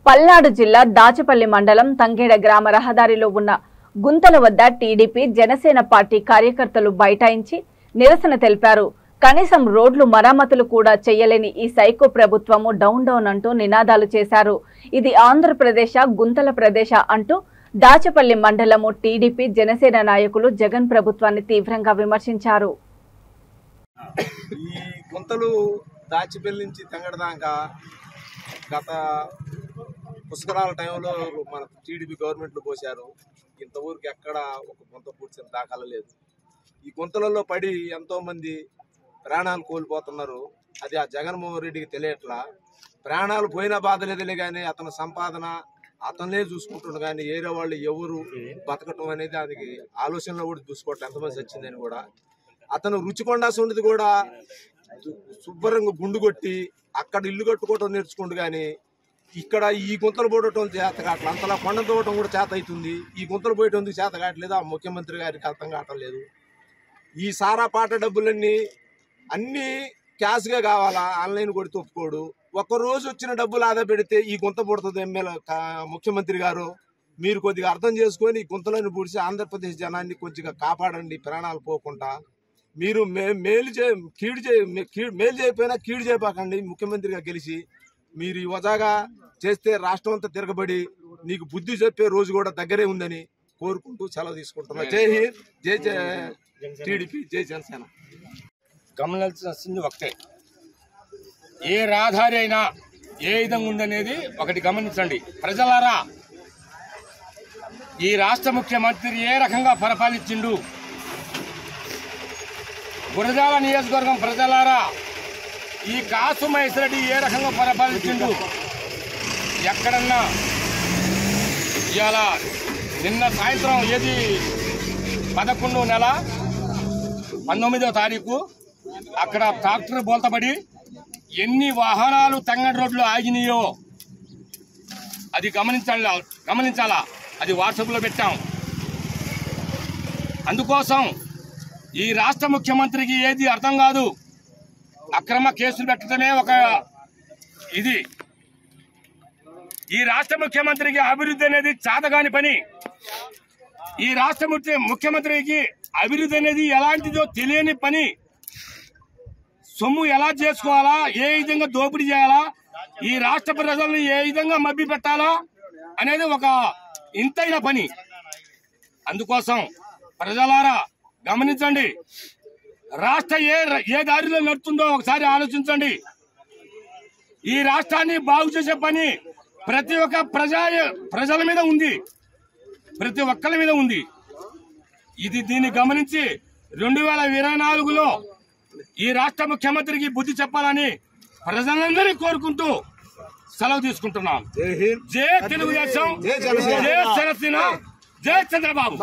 పల్నాడు జిల్లా దాచపల్లి మండలం తంగేడ గ్రామ రహదారిలో ఉన్న గుంతల వద్ద టీడీపీ జనసేన పార్టీ కార్యకర్తలు బైఠాయించి నిరసన తెలిపారు. కనీసం రోడ్లు మరమ్మతులు కూడా చేయలేని ఈ సైకో ప్రభుత్వము డౌన్ డౌన్ అంటూ నినాదాలు చేశారు. ఇది ఆంధ్రప్రదేశ్ గుంతల ప్రదేశ అంటూ దాచపల్లి మండలము టీడీపీ జనసేన నాయకులు జగన్ ప్రభుత్వాన్ని తీవ్రంగా విమర్శించారు. ఈ గుంతలు దాచిపల్లి నుంచి తంగడ దాకా గత పుష్కరాల టైంలో మన టీడీపీ గవర్నమెంట్లో పోశారు. ఇంతవరకు ఎక్కడ ఒక గుంత పూడ్చిన దాఖలా లేదు. ఈ గుంతలలో పడి ఎంతో మంది ప్రాణాలు కోల్పోతున్నారు. అది ఆ జగన్మోహన్ రెడ్డికి తెలియట్లా. ప్రాణాలు పోయినా బాధ లేదులే కానీ అతని సంపాదన అతనే చూసుకుంటున్నాడు. కానీ ఏరే వాళ్ళు ఎవరు బతకటం అనేది దానికి ఆలోచనలో కూడా చూసుకోవట్లేదు. ఎంతమంది వచ్చిందని కూడా అతను రుచికొండాల్సి ఉండేది కూడా శుభ్రంగా గుండు కొట్టి అక్కడ ఇల్లు కట్టుకోవటం నేర్చుకుంటు. కానీ ఇక్కడ ఈ గుంతలు పోవటం చేత కావట్లేదు. అంతలా కొండ తోవటం కూడా చేత అవుతుంది. ఈ గుంతలు పోయేటందుకు చేత కావట్లేదు. ఆ ముఖ్యమంత్రి గారికి అర్థం కావట్లేదు. ఈ సారా పాట డబ్బులన్నీ అన్నీ క్యాష్గా కావాలా, ఆన్లైన్ కొడితే ఒప్పుకోడు. ఒక్కరోజు వచ్చిన డబ్బులు ఆదా పెడితే ఈ గుంత పుడుతుంది. ఎమ్మెల్యే ముఖ్యమంత్రి గారు మీరు కొద్దిగా అర్థం చేసుకొని ఈ గుంతలను పూడ్చి ఆంధ్రప్రదేశ్ జనాన్ని కొద్దిగా కాపాడండి, ప్రాణాలు పోకుండా. మీరు మేలు చేయకపోయినా కీడు చేయపాకండి. ముఖ్యమంత్రిగా గెలిచి మీరు ఈ వజాగా చేస్తే రాష్ట్రం అంతా తిరగబడి నీకు బుద్ధి చెప్పే రోజు కూడా దగ్గరే ఉందని కోరుకుంటూ సెలవు తీసుకుంటున్నా. జై హింద్, జై టీడీపీ, జై జనసేన. గమనించాల్సింది ఒకటే, ఏ రహదారి అయినా ఏ విధంగా ఉందనేది ఒకటి గమనించండి ప్రజలారా. ఈ రాష్ట్ర ముఖ్యమంత్రి ఏ రకంగా పరిపాలించిండు, గురజాల నియోజకవర్గం ప్రజలారా ఈ కాసు మహేశ్వర రెడ్డి ఏ రకంగా పరిపాలించిండు. ఎక్కడన్నా ఇవాళ నిన్న సాయంత్రం 11 నెల 19వ తారీఖు అక్కడ ట్రాక్టర్ బోల్తబడి ఎన్ని వాహనాలు తంగడి రోడ్లు ఆగినాయో అది గమనించాలా. అది వాట్సాప్లో పెట్టాం. అందుకోసం ఈ రాష్ట్ర ముఖ్యమంత్రికి ఏది అర్థం కాదు. అక్రమ కేసులు పెట్టడమే ఒక ఇది. ఈ రాష్ట్ర ముఖ్యమంత్రికి అభివృద్ధి అనేది చాతగాని పని. ఈ రాష్ట్ర ముఖ్యమంత్రికి అభివృద్ధి అనేది ఎలాంటిదో తెలియని పని. సొమ్ము ఎలా చేసుకోవాలా, ఏ విధంగా దోపిడీ చేయాలా, ఈ రాష్ట్ర ప్రజలను ఏ విధంగా మభ్య పెట్టాలా అనేది ఒక ఇంతైన పని. అందుకోసం ప్రజలారా గమనించండి. రాష్ట్ర ఏ దారిలో నడుతుందో ఒకసారి ఆలోచించండి. ఈ రాష్ట్రాన్ని బాగు చేసే పని ప్రతి ఒక్క ప్రజల మీద ఉంది, ప్రతి ఒక్కరి మీద ఉంది. దీన్ని గమనించి 2024లో ఈ రాష్ట్ర ముఖ్యమంత్రికి బుద్ధి చెప్పాలని ప్రజలందరినీ కోరుకుంటూ సెలవు తీసుకుంటున్నాం. జై తెలుగుదేశం, జై జనసేన, జై చంద్రబాబు.